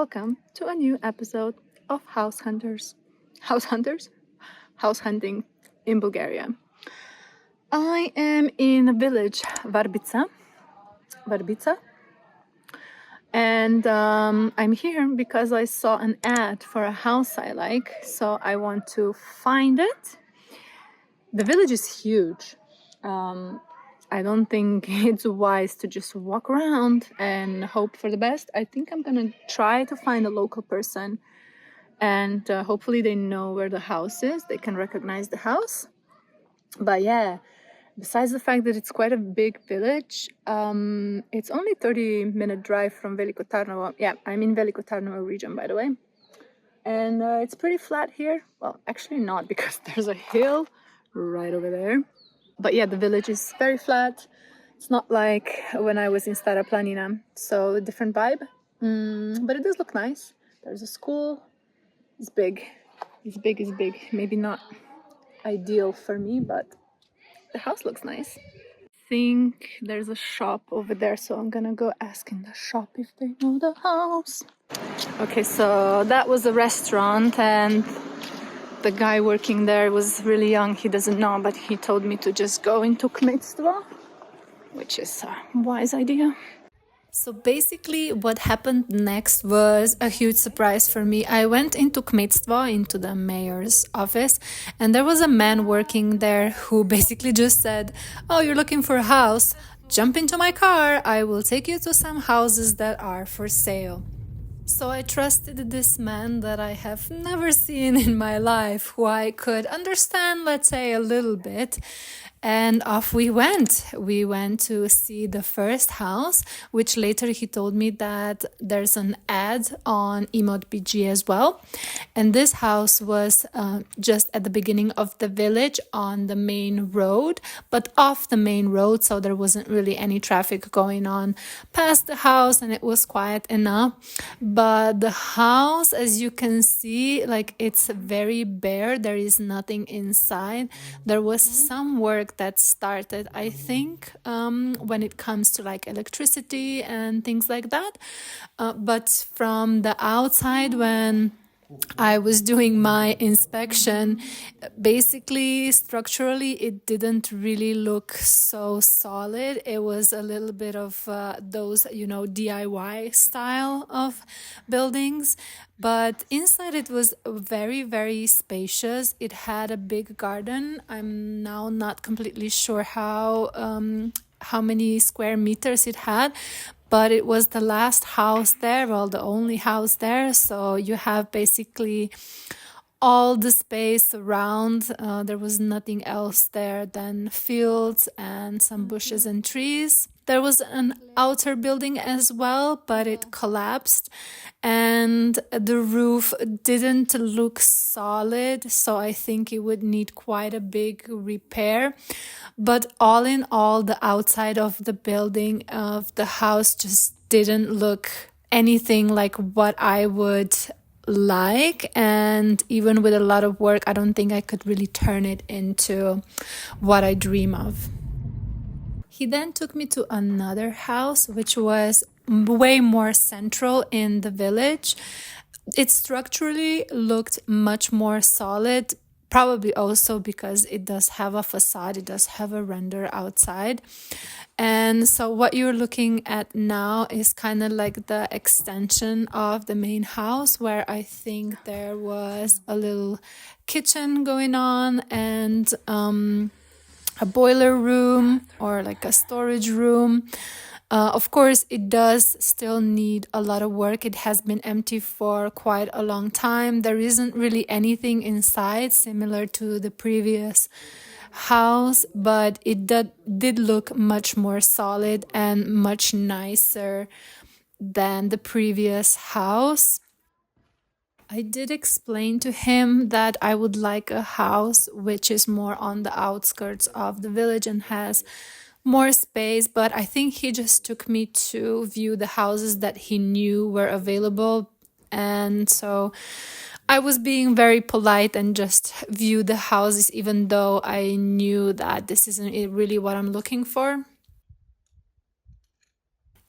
welcome to a new episode of House Hunters. House Hunters? House hunting in Bulgaria. I am in a village, Varbitsa, and I'm here because I saw an ad for a house I like, so I want to find it. The village is huge. I don't think it's wise to just walk around and hope for the best. I think I'm gonna try to find a local person, and hopefully they know where the house is. They can recognize the house. But yeah, besides the fact that it's quite a big village, it's only 30-minute drive from Veliko Tarnovo. Yeah, I'm in Veliko Tarnovo region, by the way. And it's pretty flat here. Well, actually not, because there's a hill right over there. But yeah, the village is very flat. It's not like when I was in Stara Planina, so a different vibe. But it does look nice. There's a school. It's big. It's big. Maybe not ideal for me, but the house looks nice. I think there's a shop over there, so I'm gonna go ask in the shop if they know the house. Okay, so that was a restaurant, and the guy working there was really young. He doesn't know, but he told me to just go into Kmetstvo, which is a wise idea. So basically what happened next was a huge surprise for me. I went into Kmetstvo, into the mayor's office, and there was a man working there who basically just said, "Oh, you're looking for a house? Jump into my car. I will take you to some houses that are for sale." So I trusted this man that I have never seen in my life, who I could understand, let's say, a little bit. And off we went. We went to see the first house, which later he told me that there's an ad on Imod.bg as well. And this house was just at the beginning of the village on the main road, but off the main road, so there wasn't really any traffic going on past the house, and it was quiet enough. But the house, as you can see, like, it's very bare. There is nothing inside. There was some work that started, I think, when it comes to like electricity and things like that. But from the outside, when I was doing my inspection, basically structurally it didn't really look so solid. It was a little bit of those, DIY style of buildings. But inside it was very, very spacious. It had a big garden. I'm now not completely sure how many square meters it had, but it was the last house there, well, the only house there. So you have basically all the space around. There was nothing else there than fields and some bushes and trees. There was an outer building as well, but it collapsed, and the roof didn't look solid, so I think it would need quite a big repair. But all in all, the outside of the building, of the house, just didn't look anything like what I would like, and even with a lot of work, I don't think I could really turn it into what I dream of. He then took me to another house, which was way more central in the village. It structurally looked much more solid, probably also because it does have a facade, it does have a render outside. And so what you're looking at now is kind of like the extension of the main house, where I think there was a little kitchen going on and a boiler room or like a storage room. Of course, it does still need a lot of work. It has been empty for quite a long time. There isn't really anything inside similar to the previous house, but it did look much more solid and much nicer than the previous house. I did explain to him that I would like a house which is more on the outskirts of the village and has more space, but I think he just took me to view the houses that he knew were available. And so I was being very polite and just viewed the houses, even though I knew that this isn't really what I'm looking for.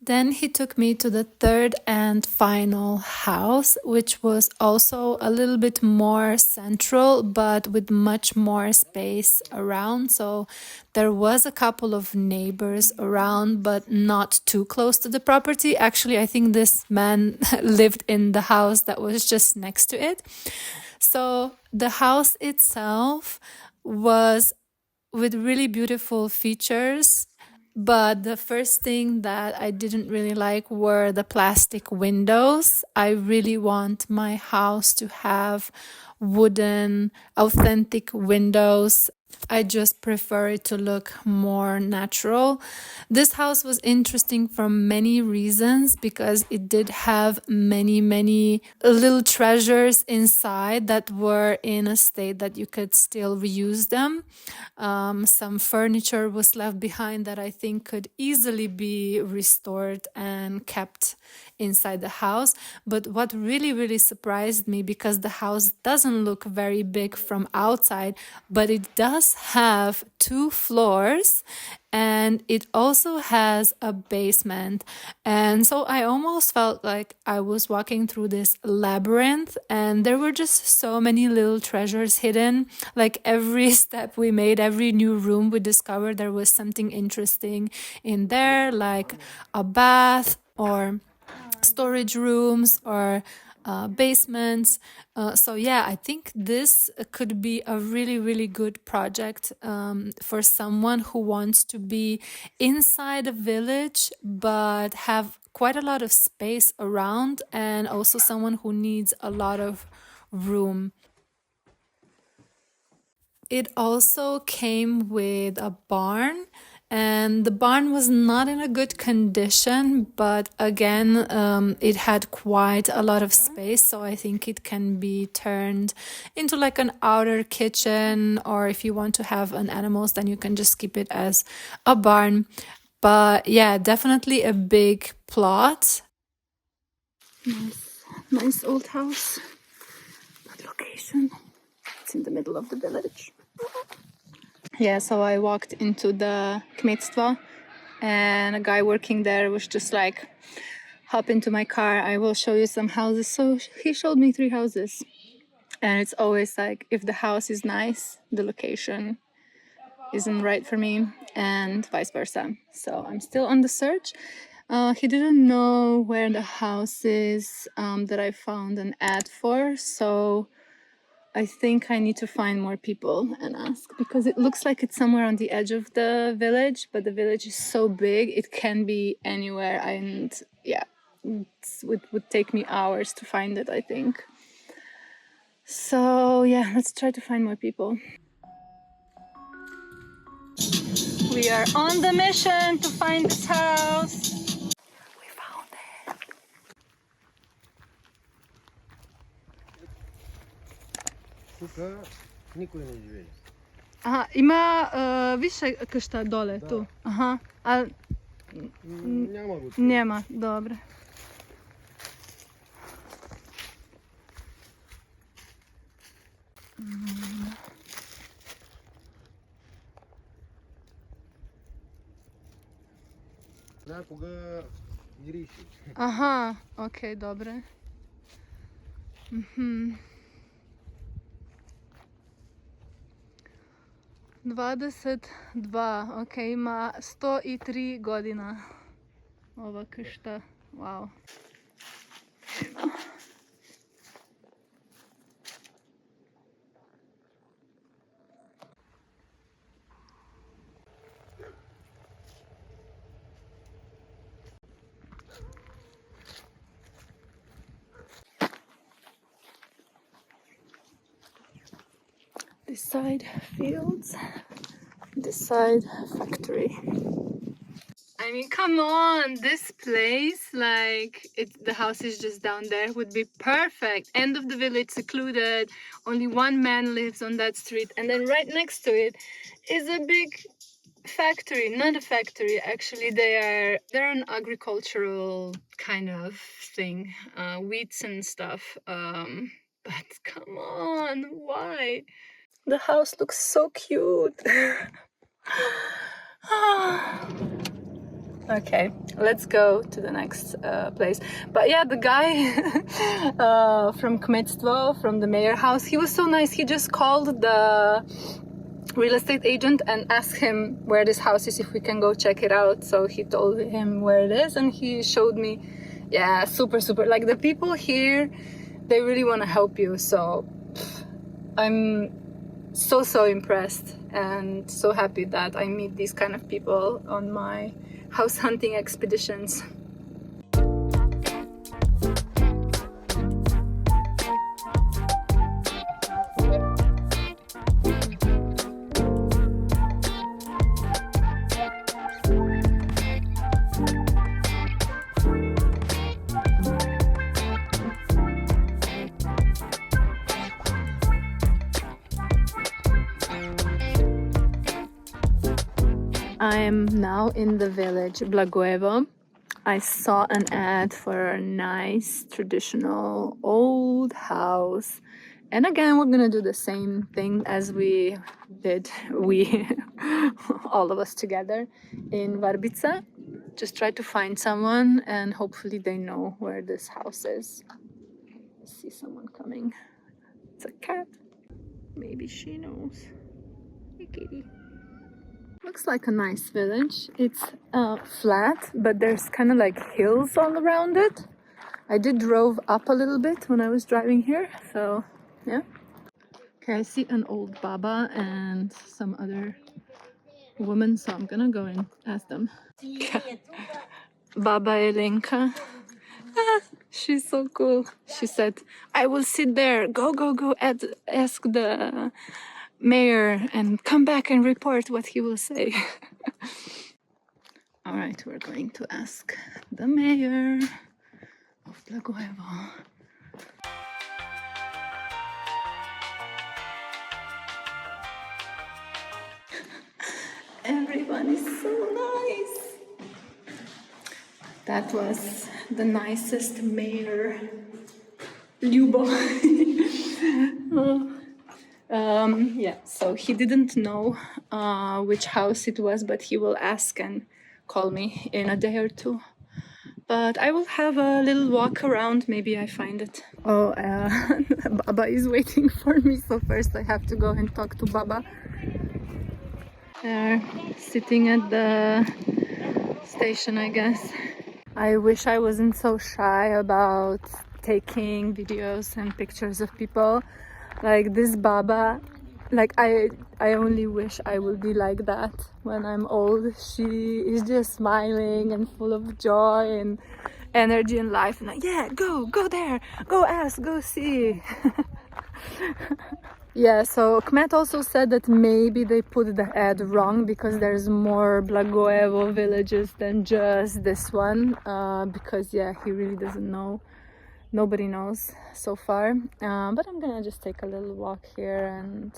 Then he took me to the third and final house, which was also a little bit more central, but with much more space around. So there was a couple of neighbors around, but not too close to the property. Actually, I think this man lived in the house that was just next to it. So the house itself was with really beautiful features. But the first thing that I didn't really like were the plastic windows. I really want my house to have wooden, authentic windows. I just prefer it to look more natural. This house was interesting for many reasons because it did have many little treasures inside that were in a state that you could still reuse them. Some furniture was left behind that I think could easily be restored and kept inside the house. But what really surprised me, because the house doesn't look very big from outside, but it does have 2 floors and it also has a basement. And so I almost felt like I was walking through this labyrinth and there were just so many little treasures hidden. Like every step we made, every new room we discovered, there was something interesting in there, like a bath or storage rooms or basements. So yeah, I think this could be a really good project for someone who wants to be inside a village but have quite a lot of space around, and also someone who needs a lot of room. It also came with a barn, and the barn was not in a good condition, but again, it had quite a lot of space, so I think it can be turned into like an outer kitchen, or if you want to have an animals, then you can just keep it as a barn. But yeah, definitely a big plot. Nice old house. Good location. It's in the middle of the village. Yeah, so I walked into the kmetstvo and a guy working there was just like, hop into my car, I will show you some houses. So he showed me 3 houses. And it's always like, if the house is nice, the location isn't right for me, and vice versa. So I'm still on the search. He didn't know where the house is that I found an ad for. So I think I need to find more people and ask, because it looks like it's somewhere on the edge of the village, but the village is so big, it can be anywhere. And yeah, it would take me hours to find it, I think. So yeah, let's try to find more people. We are on the mission to find this house. We found it. Тука никой не живее. Ага, има више къща доле, Да. ту. Ага, а Няма го. нема, добре. Някога мирише. Ага, окей, добре. Мгм. 22, окей, има 103 година ова къща. Вау. This side fields, this side factory. I mean, come on, this place, like, the house is just down there, would be perfect. End of the village, secluded, only one man lives on that street, and then right next to it is a big factory. Not a factory, actually, they're an agricultural kind of thing, wheats and stuff. But come on, why? The house looks so cute. Okay, let's go to the next place. But yeah, the guy from Kmetstvo, from the mayor house, he was so nice. He just called the real estate agent and asked him where this house is, if we can go check it out. So he told him where it is and he showed me. Yeah, super, like the people here, they really want to help you. So I'm so impressed and so happy that I meet these kind of people on my house hunting expeditions. I'm now in the village Blagoevo. I saw an ad for a nice traditional old house. And again, we're gonna do the same thing as we did, all of us together in Varbitsa. Just try to find someone and hopefully they know where this house is. I see someone coming. It's a cat. Maybe she knows. Hey, kitty. Looks like a nice village. It's flat, but there's kind of like hills all around it. I did drove up a little bit when I was driving here, so yeah. Okay, I see an old baba and some other woman, so I'm gonna go and ask them. Baba Elenka. Ah, she's so cool. She said, I will sit there. Go, ask the mayor and come back and report what he will say. All right, we're going to ask the mayor of Blagoevo. Everyone is so nice. That was the nicest mayor, Lubo. Yeah, so he didn't know which house it was, but he will ask and call me in a day or two. But I will have a little walk around, maybe I find it. Oh, Baba is waiting for me, so first I have to go and talk to Baba. They're sitting at the station, I guess. I wish I wasn't so shy about taking videos and pictures of people. Like this Baba, like I only wish I would be like that when I'm old. She is just smiling and full of joy and energy and life. And like, yeah, go there, go ask, go see. Yeah, so Kmet also said that maybe they put the ad wrong because there's more Blagoevo villages than just this one. Because yeah, he really doesn't know. Nobody knows so far. But I'm gonna just take a little walk here and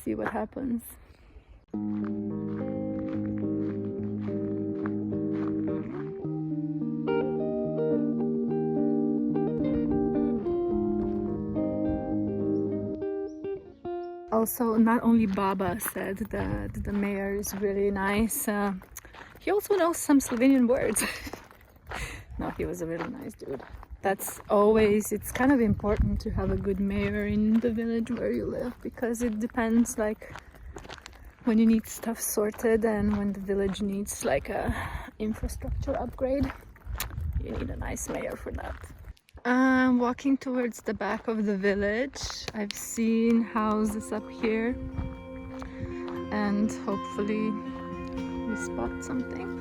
see what happens. Also, not only Baba said that the mayor is really nice, he also knows some Slovenian words. No, he was a really nice dude. That's always, it's kind of important to have a good mayor in the village where you live, because it depends, like when you need stuff sorted and when the village needs like a infrastructure upgrade, you need a nice mayor for that. I'm walking towards the back of the village. I've seen houses up here and hopefully we spot something.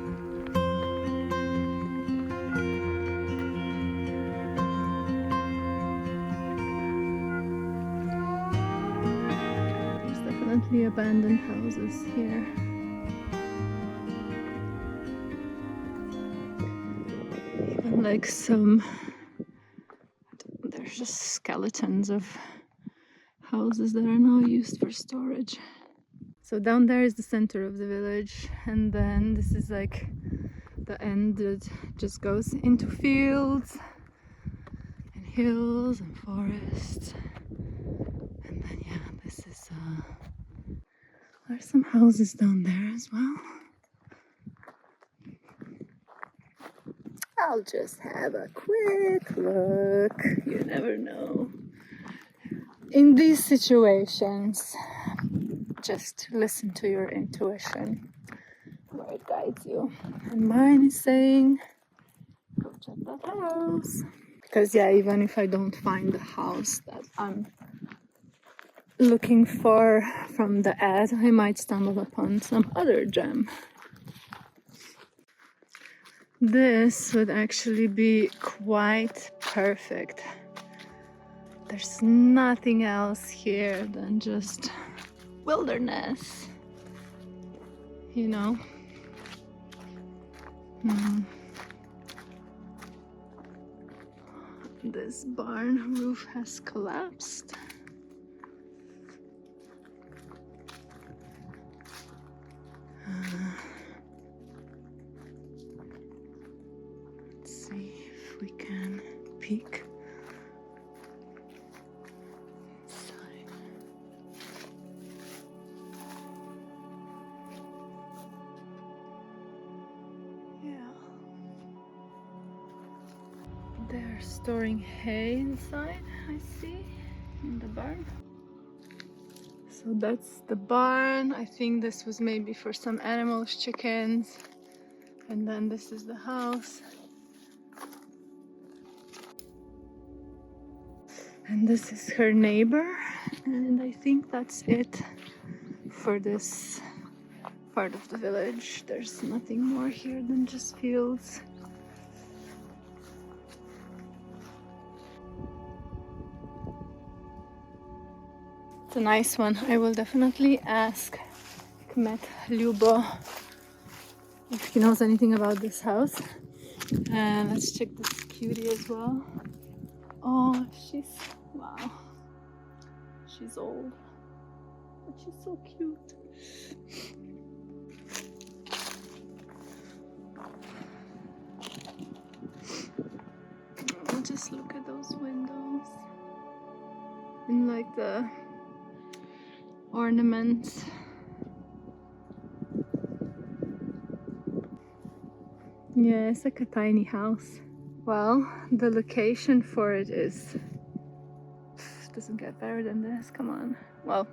There's definitely abandoned houses here. Even like some, there's just skeletons of houses that are now used for storage. So down there is the center of the village, and then this is like the end that just goes into fields and hills and forests. And then yeah, this is there's some houses down there as well. I'll just have a quick look. You never know. In these situations, just listen to your intuition, where it guides you. And mine is saying, go check that house. Because yeah, even if I don't find the house that I'm looking for from the ad, I might stumble upon some other gem. This would actually be quite perfect. There's nothing else here than just wilderness, you know. This barn roof has collapsed. Let's see if we can peek inside. Yeah. They're storing hay inside, I see, in the barn. So that's the barn. I think this was maybe for some animals, chickens. And then this is the house. And this is her neighbor. And I think that's it for this part of the village. There's nothing more here than just fields. It's a nice one. I will definitely ask Kmet Lyubo if he knows anything about this house. And let's check this cutie as well. Oh, wow. She's old, but she's so cute. Oh, just look at those windows. And like the ornaments. Yeah, it's like a tiny house. Well, the location for it doesn't get better than this, come on. Well,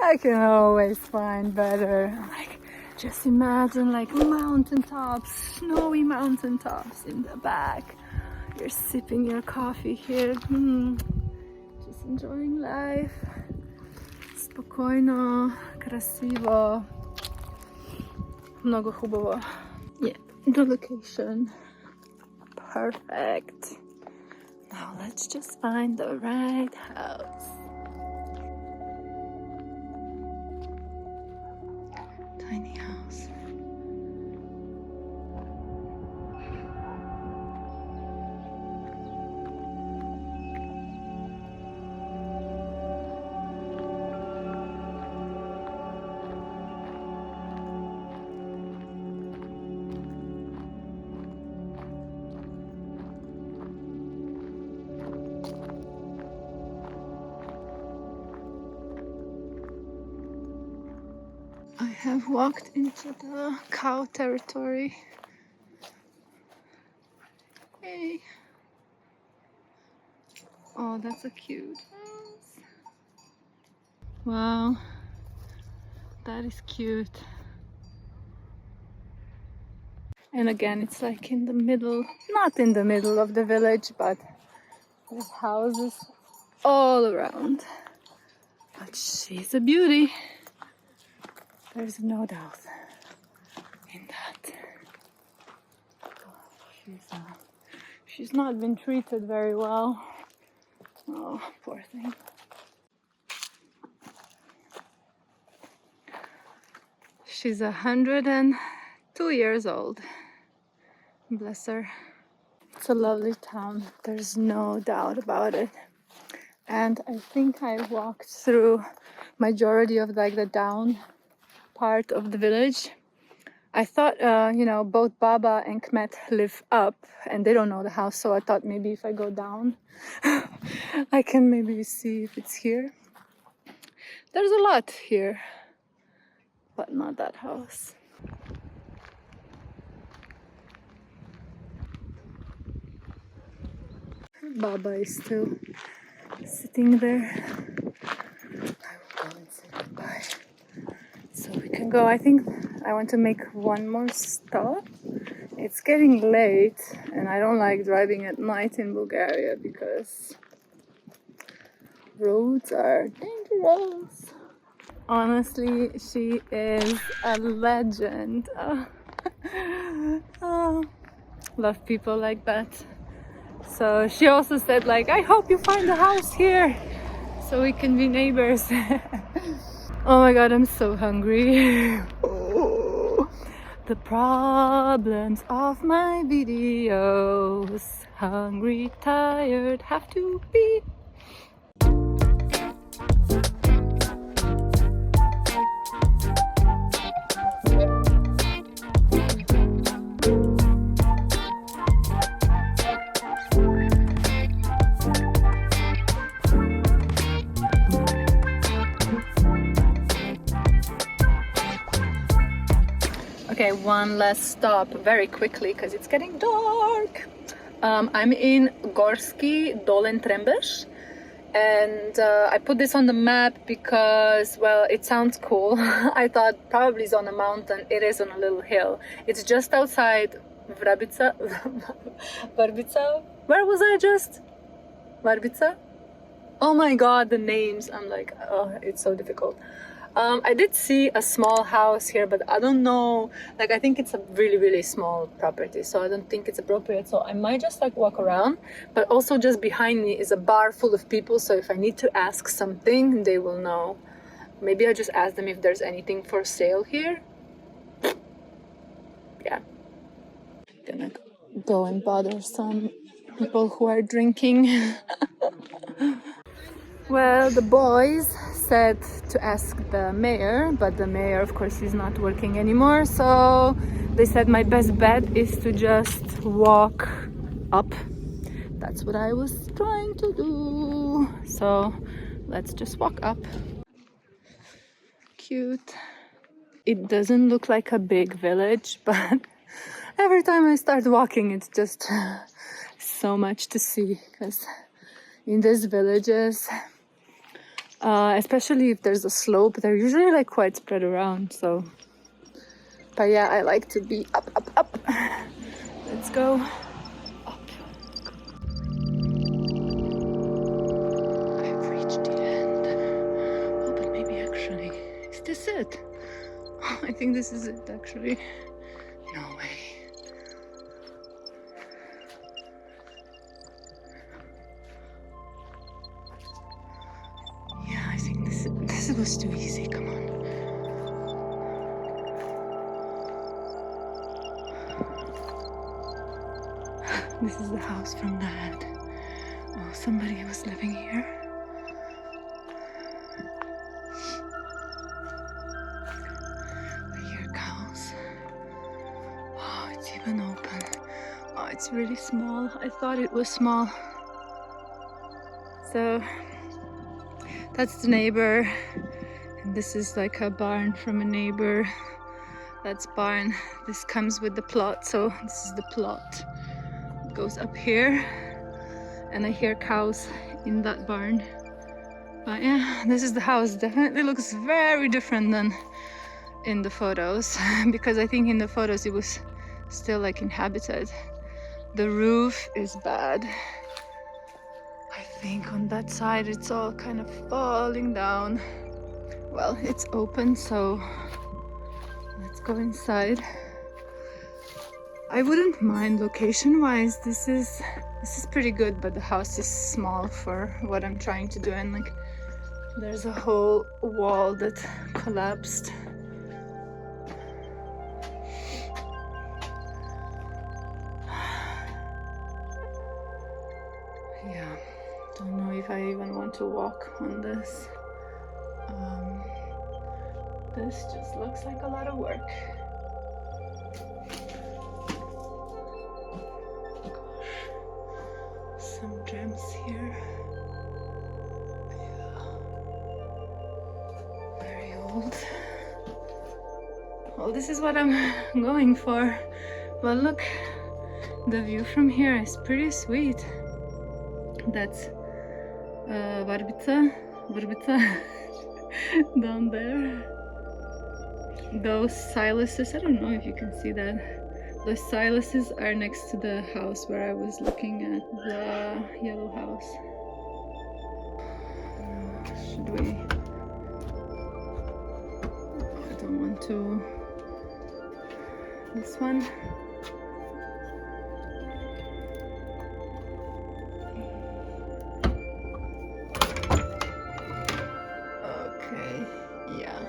I can always find better. Like, just imagine like mountaintops, snowy mountaintops in the back. You're sipping your coffee here, just enjoying life. Spokojno, krasivo, mnogo hubovo. Yeah, the location, perfect. Now let's just find the right house. Tiny house. I have walked into the cow territory. Hey. Oh, that's a cute house. Wow, that is cute. And again, it's like in the middle, not in the middle of the village, but there's houses all around. But she's a beauty. There's no doubt in that. She's not been treated very well. Oh, poor thing. She's 102 years old. Bless her. It's a lovely town. There's no doubt about it. And I think I walked through majority of like the down part of the village. I thought, both Baba and Kmet live up and they don't know the house. So I thought maybe if I go down, I can maybe see if it's here. There's a lot here, but not that house. Baba is still sitting there. I will go and say goodbye. So we can go. I think I want to make one more stop. It's getting late and I don't like driving at night in Bulgaria because roads are dangerous. Honestly, she is a legend. Oh, love people like that. So she also said like, I hope you find a house here so we can be neighbors. Oh my god, I'm so hungry. Oh, the problems of my videos. Hungry, tired, have to be. Okay, one last stop very quickly because it's getting dark. I'm in Gorski Dolen Trembesh, and I put this on the map because, well, it sounds cool. I thought probably it's on a mountain. It is on a little hill. It's just outside Varbitsa. Varbitsa? Where was I just? Varbitsa? Oh my god, the names. I'm like, oh, it's so difficult. I did see a small house here, but I don't know, like I think it's a really small property, so I don't think it's appropriate, so I might just like walk around. But also just behind me is a bar full of people, so if I need to ask something, they will know. Maybe I just ask them if there's anything for sale here. Yeah, gonna go and bother some people who are drinking. Well, the boys said to ask the mayor, but the mayor, of course, is not working anymore. So they said my best bet is to just walk up. That's what I was trying to do. So let's just walk up. Cute. It doesn't look like a big village, but every time I start walking, it's just so much to see. Because in these villages, especially if there's a slope, they're usually like quite spread around. So, but yeah, I like to be up. Let's go up. I've reached the end. Oh, but maybe actually, is this it? I think this is it actually. No way. This was too easy, come on. This is the house from Dad. Oh, somebody was living here. I hear cows. Oh, it's even open. Oh, it's really small. I thought it was small. So that's the neighbor, and this is like a barn from a neighbor. That's barn. This comes with the plot, so this is the plot. It goes up here, and I hear cows in that barn. But yeah, this is the house. Definitely looks very different than in the photos, because I think in the photos it was still like inhabited. The roof is bad. I think on that side it's all kind of falling down. Well, it's open, so let's go inside. I wouldn't mind location-wise. This is pretty good, but the house is small for what I'm trying to do, and like there's a whole wall that collapsed. Yeah, don't know if I even want to walk on this. This just looks like a lot of work. Gosh, some gems here. Yeah. Very old. Well, this is what I'm going for. But look, the view from here is pretty sweet. That's Varbitsa down there. Those siluses, I don't know if you can see that. Those siluses are next to the house where I was looking at, the yellow house. Should we? I don't want to. This one. Okay, yeah.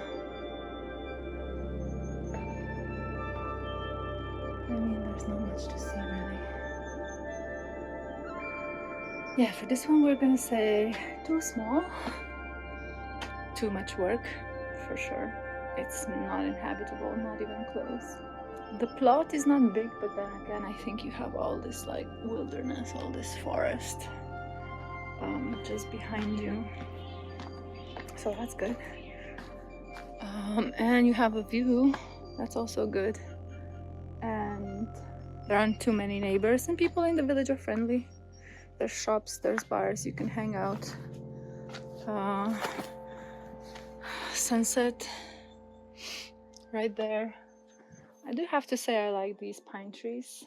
I mean, there's not much to see really. Yeah, for this one we're gonna say too small. Too much work, for sure. It's not inhabitable, not even close. The plot is not big, but then again, I think you have all this like wilderness, all this forest just behind you. So that's good. And you have a view, that's also good. And there aren't too many neighbors, and people in the village are friendly. There's shops, there's bars, you can hang out. Sunset right there. I do have to say I like these pine trees.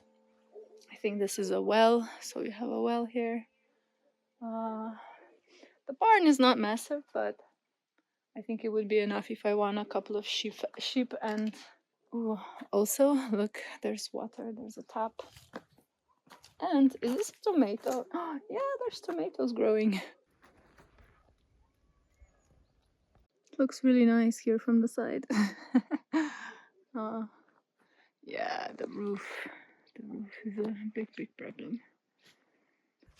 I think this is a well, so you have a well here. The barn is not massive, but I think it would be enough if I want a couple of sheep and ooh, also look, there's water, there's a tap. And is this a tomato? Oh, yeah, there's tomatoes growing. Looks really nice here from the side. Yeah, the roof is a big problem.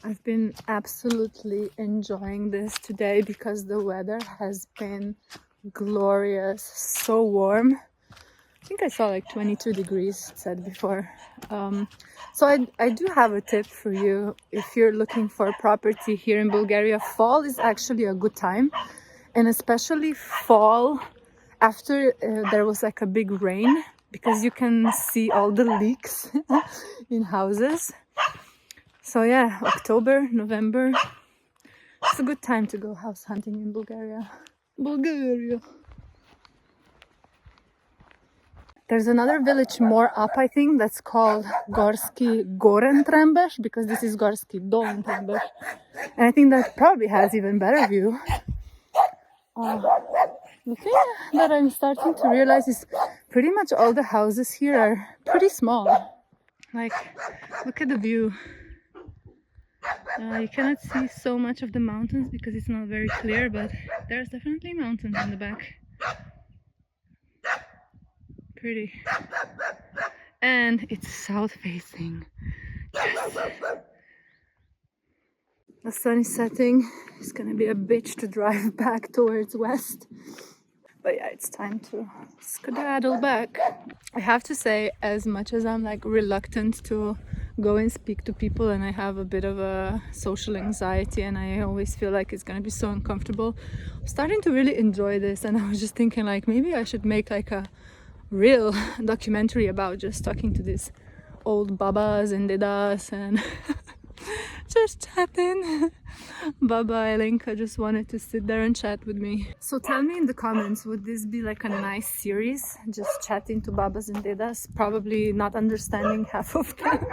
I've been absolutely enjoying this today because the weather has been glorious, so warm. I think I saw like 22 degrees, it said before. So I do have a tip for you. If you're looking for property here in Bulgaria, fall is actually a good time. And especially fall after there was like a big rain, because you can see all the leaks in houses. So yeah, October, November, it's a good time to go house hunting in Bulgaria. There's another village more up, I think, that's called Gorski Dolen Trembesh, because this is Gorski Dolen Trembesh. And I think that probably has even better view. The thing that I'm starting to realize is pretty much all the houses here are pretty small. Like, look at the view. You cannot see so much of the mountains because it's not very clear, but there's definitely mountains in the back. Pretty. And it's south facing. Yes. The sun is setting. It's gonna be a bitch to drive back towards west. But yeah, it's time to skedaddle back. I have to say, as much as I'm like reluctant to go and speak to people, and I have a bit of a social anxiety, and I always feel like it's gonna be so uncomfortable, I'm starting to really enjoy this. And I was just thinking like maybe I should make like a real documentary about just talking to these old babas and dedas and just chatting. Baba Elenka just wanted to sit there and chat with me. So tell me in the comments, would this be like a nice series, just chatting to babas and dedas, probably not understanding half of them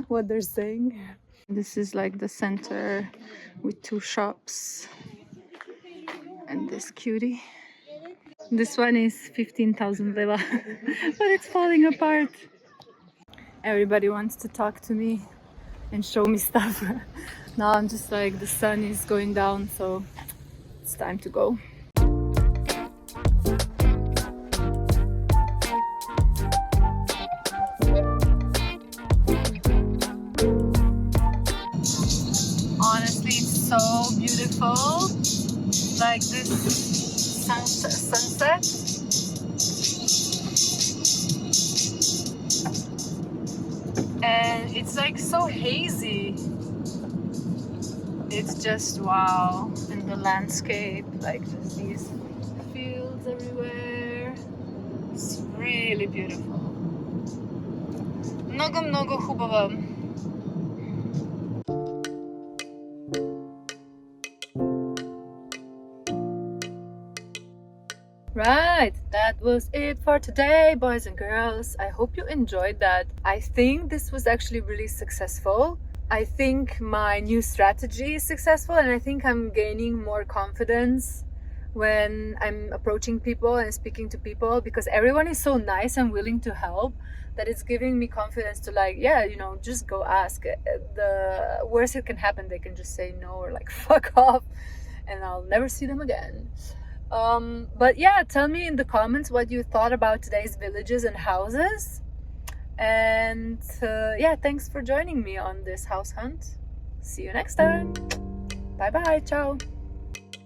what they're saying. This is like the center with two shops and this cutie. This one is 15,000 leva but it's falling apart. Everybody wants to talk to me and show me stuff. Now I'm just like, the sun is going down, so it's time to go. Honestly, it's so beautiful. Like this sunset. And it's like so hazy. It's just wow. And the landscape, like just these fields everywhere. It's really beautiful. Много-много хубаво. Right, that was it for today, boys and girls. I hope you enjoyed that. I think this was actually really successful. I think my new strategy is successful, and I think I'm gaining more confidence when I'm approaching people and speaking to people, because everyone is so nice and willing to help that it's giving me confidence to, like, yeah, you know, just go ask. The worst that can happen, they can just say no or like fuck off, and I'll never see them again. But yeah, tell me in the comments what you thought about today's villages and houses. And yeah, thanks for joining me on this house hunt. See you next time. Bye bye. Ciao.